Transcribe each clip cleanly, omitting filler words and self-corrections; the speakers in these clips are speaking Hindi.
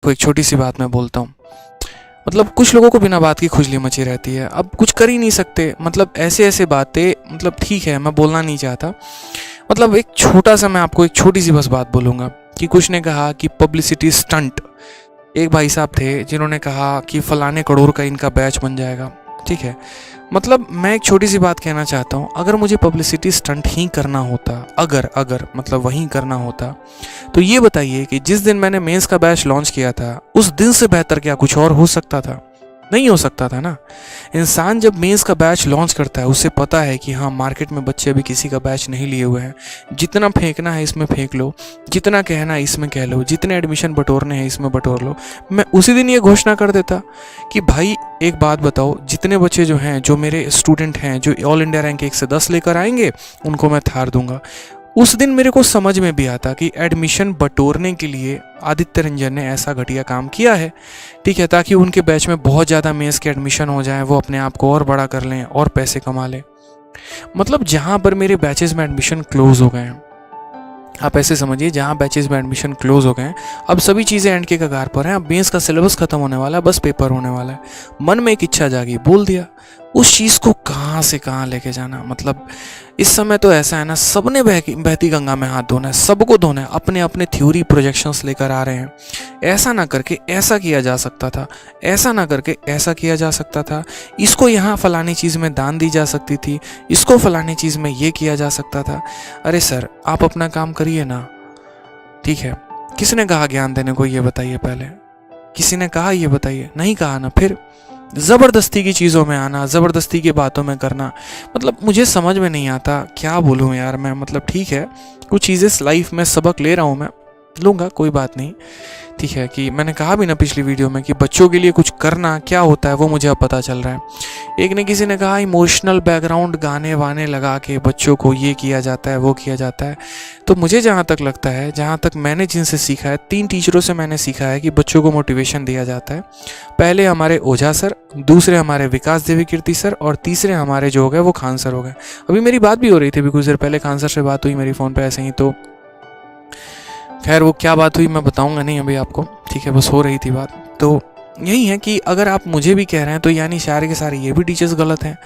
देखो एक छोटी सी बात मैं बोलता हूँ, मतलब कुछ लोगों को बिना बात की खुजली मची रहती है, अब कुछ कर ही नहीं सकते। मतलब ऐसे ऐसे बातें, मतलब ठीक है मैं बोलना नहीं चाहता, मतलब एक छोटा सा मैं आपको एक छोटी सी बस बात बोलूँगा कि कुछ ने कहा कि पब्लिसिटी स्टंट। एक भाई साहब थे जिन्होंने कहा कि फलाने करोड़ का इनका बैच बन जाएगा, ठीक है। मतलब मैं एक छोटी सी बात कहना चाहता हूँ, अगर मुझे पब्लिसिटी स्टंट ही करना होता, अगर अगर मतलब वहीं करना होता, तो ये बताइए कि जिस दिन मैंने मेंस का बैच लॉन्च किया था उस दिन से बेहतर क्या कुछ और हो सकता था? नहीं हो सकता था ना। इंसान जब मेंस का बैच लॉन्च करता है उसे पता है कि हाँ मार्केट में बच्चे अभी किसी का बैच नहीं लिए हुए हैं, जितना फेंकना है इसमें फेंक लो, जितना कहना है इसमें कह लो, जितने एडमिशन बटोरने हैं इसमें बटोर लो। मैं उसी दिन ये घोषणा कर देता कि भाई एक बात बताओ, जितने बच्चे जो हैं, जो मेरे स्टूडेंट हैं, जो ऑल इंडिया रैंक 1 से 10 लेकर आएंगे उनको मैं थार दूंगा। उस दिन मेरे को समझ में भी आता कि एडमिशन बटोरने के लिए आदित्य रंजन ने ऐसा घटिया काम किया है, ठीक है, ताकि उनके बैच में बहुत ज़्यादा मेंस के एडमिशन हो जाएं, वो अपने आप को और बड़ा कर लें और पैसे कमा लें। मतलब जहाँ पर मेरे बैचेस में एडमिशन क्लोज हो गए हैं, आप ऐसे समझिए जहाँ बैचेस में एडमिशन क्लोज हो गए हैं, अब सभी चीज़ें एंड के कगार पर हैं, अब मेंस का सिलेबस खत्म होने वाला है, बस पेपर होने वाला है। मन में एक इच्छा जागी, बोल दिया। उस चीज़ को कहाँ से कहाँ लेके जाना, मतलब इस समय तो ऐसा है ना, सबने बहती गंगा में हाथ धोना है, सबको धोना है, अपने अपने थ्योरी प्रोजेक्शंस लेकर आ रहे हैं। ऐसा ना करके ऐसा किया जा सकता था, ऐसा ना करके ऐसा किया जा सकता था, इसको यहाँ फलानी चीज़ में दान दी जा सकती थी, इसको फलानी चीज़ में ये किया जा सकता था। अरे सर आप अपना काम करिए ना, ठीक है। किसने कहा ज्ञान देने को, ये बताइए पहले, किसी ने कहा ये बताइए? नहीं कहा ना। फिर ज़बरदस्ती की चीज़ों में आना, ज़बरदस्ती की बातों में करना, मतलब मुझे समझ में नहीं आता क्या बोलूँ यार मैं। मतलब ठीक है कुछ चीज़ें लाइफ में सबक ले रहा हूँ मैं, लूँगा, कोई बात नहीं, ठीक है। कि मैंने कहा भी ना पिछली वीडियो में कि बच्चों के लिए कुछ करना क्या होता है वो मुझे अब पता चल रहा है। एक ने किसी ने कहा इमोशनल बैकग्राउंड गाने वाने लगा के बच्चों को ये किया जाता है वो किया जाता है। तो मुझे जहाँ तक लगता है, जहाँ तक मैंने जिनसे सीखा है, 3 टीचरों से मैंने सीखा है कि बच्चों को मोटिवेशन दिया जाता है। पहले हमारे ओझा सर, दूसरे हमारे विकास देवी कीर्ति सर, और तीसरे हमारे जो हो गए वो खान सर हो गए। अभी मेरी बात भी हो रही थी, अभी कुछ देर पहले खान सर से बात हुई मेरी फ़ोन पर ऐसे ही, तो खैर वो क्या बात हुई मैं बताऊंगा नहीं अभी आपको, ठीक है, बस हो रही थी बात। तो यही है कि अगर आप मुझे भी कह रहे हैं तो यानी सारे के सारे ये भी टीचर्स गलत हैं,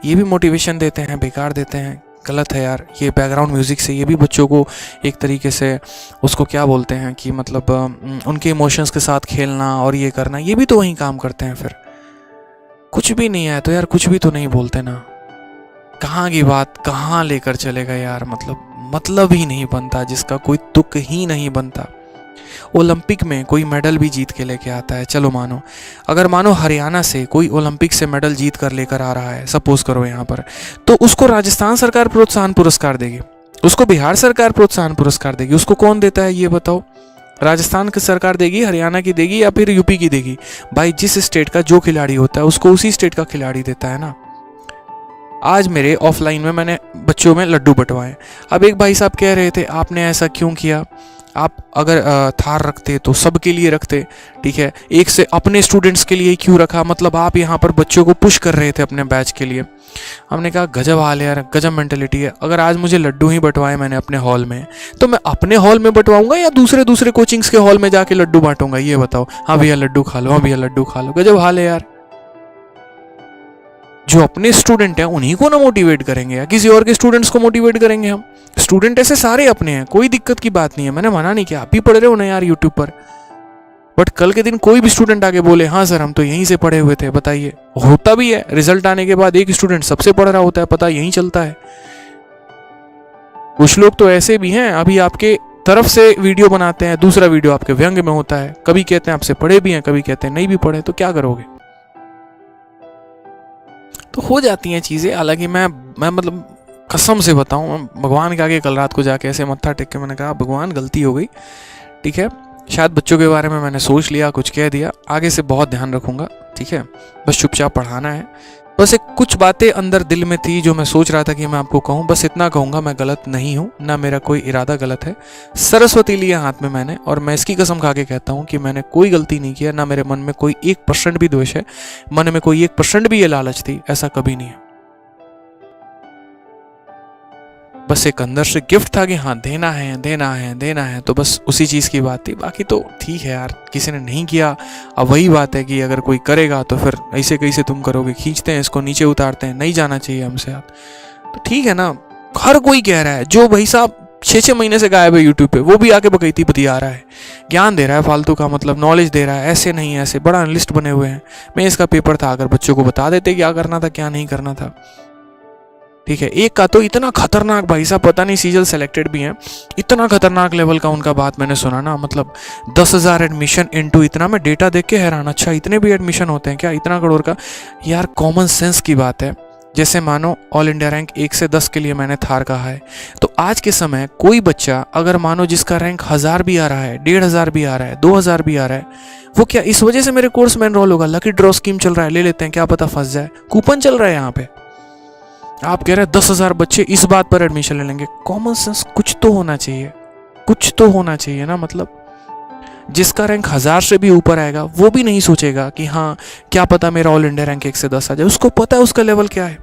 ये भी मोटिवेशन देते हैं बेकार देते हैं, गलत है यार। ये बैकग्राउंड म्यूज़िक से ये भी बच्चों को एक तरीके से उसको क्या बोलते हैं कि मतलब उनके इमोशंस के साथ खेलना और ये करना, ये भी तो वही काम करते हैं। फिर कुछ भी नहीं है तो यार कुछ भी तो नहीं बोलते ना, कहाँ की बात कहाँ लेकर चलेगा यार। मतलब ही नहीं बनता, जिसका कोई तुक ही नहीं बनता। ओलंपिक में कोई मेडल भी जीत के लेके आता है, चलो मानो, अगर मानो हरियाणा से कोई ओलंपिक से मेडल जीत कर लेकर आ रहा है, सपोज करो यहाँ पर, तो उसको राजस्थान सरकार प्रोत्साहन पुरस्कार देगी, उसको बिहार सरकार प्रोत्साहन पुरस्कार देगी, उसको कौन देता है ये बताओ? राजस्थान की सरकार देगी, हरियाणा की देगी, या फिर यूपी की देगी? भाई जिस स्टेट का जो खिलाड़ी होता है उसको उसी स्टेट का खिलाड़ी देता है ना। आज मेरे ऑफलाइन में मैंने बच्चों में लड्डू बंटवाए। अब एक भाई साहब कह रहे थे आपने ऐसा क्यों किया, आप अगर थार रखते तो सबके लिए रखते, ठीक है, एक से अपने स्टूडेंट्स के लिए क्यों रखा? मतलब आप यहाँ पर बच्चों को पुश कर रहे थे अपने बैच के लिए। हमने कहा गजब हाल है यार, गजब मेंटेलिटी है। अगर आज मुझे लड्डू ही बंटवाए मैंने अपने हॉल में, तो मैं अपने हॉल में बंटवाऊंगा या दूसरे कोचिंग्स के हॉल में जाके लड्डू बांटूंगा? ये बताओ। हाँ भैया लड्डू खा लो, हाँ भैया लड्डू खा लो, गजब हाल है यार। जो अपने स्टूडेंट हैं उन्हीं को ना मोटिवेट करेंगे या किसी और के स्टूडेंट्स को मोटिवेट करेंगे हम? स्टूडेंट ऐसे सारे अपने हैं, कोई दिक्कत की बात नहीं है, मैंने मना नहीं किया, आप भी पढ़ रहे हो ना यार यूट्यूब पर। बट कल के दिन कोई भी स्टूडेंट आके बोले हाँ सर हम तो यहीं से पढ़े हुए थे, बताइए, होता भी है। रिजल्ट आने के बाद एक स्टूडेंट सबसे पढ़ रहा होता है, पता यहीं चलता है। कुछ लोग तो ऐसे भी हैं, अभी आपके तरफ से वीडियो बनाते हैं, दूसरा वीडियो आपके व्यंग में होता है, कभी कहते हैं आपसे पढ़े भी हैं, कभी कहते हैं नहीं भी पढ़े, तो क्या करोगे? तो हो जाती हैं चीज़ें। हालांकि मैं मतलब कसम से बताऊं, भगवान के आगे कल रात को जाके ऐसे मत्था टेक के मैंने कहा भगवान गलती हो गई, ठीक है, शायद बच्चों के बारे में मैंने सोच लिया, कुछ कह दिया, आगे से बहुत ध्यान रखूंगा, ठीक है, बस चुपचाप पढ़ाना है। बस एक कुछ बातें अंदर दिल में थी जो मैं सोच रहा था कि मैं आपको कहूँ, बस इतना कहूँगा, मैं गलत नहीं हूँ, ना मेरा कोई इरादा गलत है। सरस्वती लिया हाथ में मैंने, और मैं इसकी कसम खा के कहता हूँ कि मैंने कोई गलती नहीं किया, ना मेरे मन में कोई 1% भी द्वेष है, मन में कोई 1% भी ये लालच थी, ऐसा कभी नहीं है। बस एक अंदर से गिफ्ट था कि हाँ देना है देना है देना है, तो बस उसी चीज़ की बात थी। बाकी तो ठीक है यार, किसी ने नहीं किया। अब वही बात है कि अगर कोई करेगा तो फिर ऐसे कैसे तुम करोगे, खींचते हैं इसको नीचे उतारते हैं, नहीं जाना चाहिए हमसे यार। तो ठीक है ना, हर कोई कह रहा है, जो भाई साहब 6-6 महीने से गायब है यूट्यूब पे, वो भी आके बकैती बतिया रहा है, ज्ञान दे रहा है फालतू का, मतलब नॉलेज दे रहा है, ऐसे नहीं ऐसे, बड़ा एनालिस्ट बने हुए हैं। मैं इसका पेपर था, अगर बच्चों को बता देते क्या करना था क्या नहीं करना था। ठीक है, एक का तो इतना खतरनाक भाई साहब, पता नहीं सीजल सेलेक्टेड भी हैं, इतना खतरनाक लेवल का उनका बात मैंने सुना ना, मतलब 10,000 एडमिशन इनटू इतना, मैं डेटा देख के हैरान, अच्छा इतने भी एडमिशन होते हैं क्या, इतना करोड़ का। यार कॉमन सेंस की बात है। जैसे मानो ऑल इंडिया रैंक 1 से 10 के लिए मैंने थार कहा है, तो आज के समय कोई बच्चा अगर मानो जिसका रैंक 1000 भी आ रहा है, 1500 भी आ रहा है, 2000 भी आ रहा है, वो क्या इस वजह से मेरे कोर्स में एनरोल होगा? लकी ड्रॉ स्कीम चल रहा है, ले लेते हैं, क्या पता फंस जाए, कूपन चल रहा है यहाँ पे। आप कह रहे हैं 10,000 बच्चे इस बात पर एडमिशन ले लेंगे। कॉमन सेंस कुछ तो होना चाहिए, कुछ तो होना चाहिए ना। मतलब जिसका रैंक 1000 से भी ऊपर आएगा वो भी नहीं सोचेगा कि हाँ क्या पता मेरा ऑल इंडिया रैंक 1 से 10 आ जाए, उसको पता है उसका लेवल क्या है।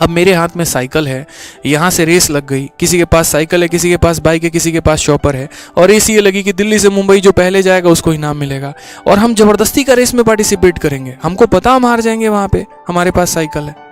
अब मेरे हाथ में साइकिल है, यहाँ से रेस लग गई, किसी के पास साइकिल है, किसी के पास बाइक है, किसी के पास शॉपर है, और रेस ये लगी कि दिल्ली से मुंबई जो पहले जाएगा उसको इनाम मिलेगा, और हम जबरदस्ती का रेस में पार्टिसिपेट करेंगे, हमको पता हम हार जाएंगे वहाँ पे, हमारे पास साइकिल है।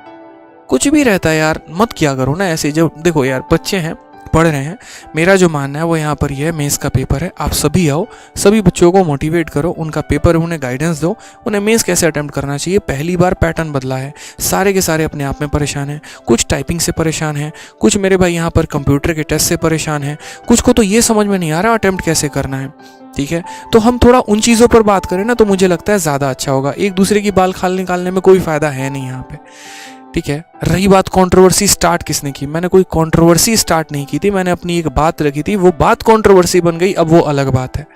कुछ भी रहता है यार, मत किया करो ना ऐसे। जब देखो यार बच्चे हैं, पढ़ रहे हैं, मेरा जो मानना है वो यहाँ पर ये है, मेंस का पेपर है, आप सभी आओ, सभी बच्चों को मोटिवेट करो, उनका पेपर, उन्हें गाइडेंस दो, उन्हें मेंस कैसे अटेम्प्ट करना चाहिए। पहली बार पैटर्न बदला है, सारे के सारे अपने आप में परेशान हैं, कुछ टाइपिंग से परेशान हैं, कुछ मेरे भाई यहाँ पर कंप्यूटर के टेस्ट से परेशान हैं, कुछ को तो ये समझ में नहीं आ रहा अटेम्प्ट कैसे करना है। ठीक है, तो हम थोड़ा उन चीज़ों पर बात करें ना, तो मुझे लगता है ज़्यादा अच्छा होगा। एक दूसरे की बाल खाल निकालने में कोई फ़ायदा है नहीं यहाँ पे। ठीक है, रही बात कंट्रोवर्सी स्टार्ट किसने की, मैंने कोई कंट्रोवर्सी स्टार्ट नहीं की थी, मैंने अपनी एक बात रखी थी, वो बात कंट्रोवर्सी बन गई, अब वो अलग बात है।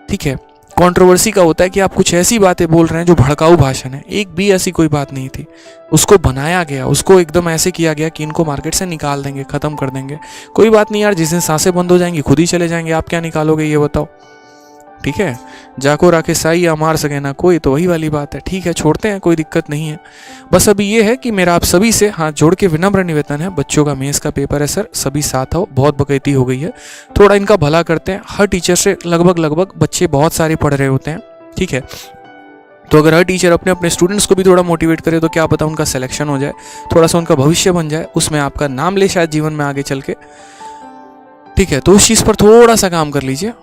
ठीक है, कंट्रोवर्सी का होता है कि आप कुछ ऐसी बातें बोल रहे हैं जो भड़काऊ भाषण है, एक भी ऐसी कोई बात नहीं थी, उसको बनाया गया, उसको एकदम ऐसे किया गया कि इनको मार्केट से निकाल देंगे, खत्म कर देंगे। कोई बात नहीं यार, जिस दिन सांसें बंद हो जाएंगी खुद ही चले जाएंगे, आप क्या निकालोगे ये बताओ। ठीक है, जाको राखे साई या मार सके ना कोई, तो वही वाली बात है। ठीक है, छोड़ते हैं, कोई दिक्कत नहीं है। बस अभी ये है कि मेरा आप सभी से हाथ जोड़ के विनम्र निवेदन है, बच्चों का मेंस का पेपर है सर, सभी साथ आओ, बहुत बकैती हो गई है, थोड़ा इनका भला करते हैं। हर टीचर से लगभग बच्चे बहुत सारे पढ़ रहे होते हैं। ठीक है, तो अगर हर टीचर अपने अपने स्टूडेंट्स को भी थोड़ा मोटिवेट करे तो क्या पता उनका सिलेक्शन हो जाए, थोड़ा सा उनका भविष्य बन जाए, उसमें आपका नाम ले शायद जीवन में आगे चल के। ठीक है, तो उस चीज़ पर थोड़ा सा काम कर लीजिए।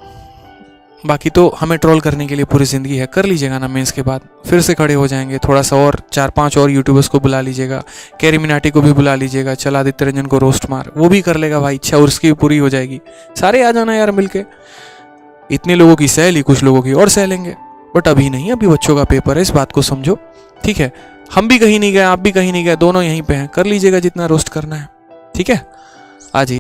बाकी तो हमें ट्रोल करने के लिए पूरी ज़िंदगी है, कर लीजिएगा ना, मेंस के बाद फिर से खड़े हो जाएंगे। थोड़ा सा और 4-5 और यूट्यूबर्स को बुला लीजिएगा, कैरी मिनाटी को भी बुला लीजिएगा, चल आदित्य रंजन को रोस्ट मार, वो भी कर लेगा भाई, इच्छा उसकी भी पूरी हो जाएगी। सारे आ जाना यार मिलके, इतने लोगों की सह ली, कुछ लोगों की और सह लेंगे, बट अभी नहीं, अभी बच्चों का पेपर है, इस बात को समझो। ठीक है, हम भी कहीं नहीं गए, आप भी कहीं नहीं गए, दोनों यहीं पे हैं, कर लीजिएगा जितना रोस्ट करना है। ठीक है, आ जाइए।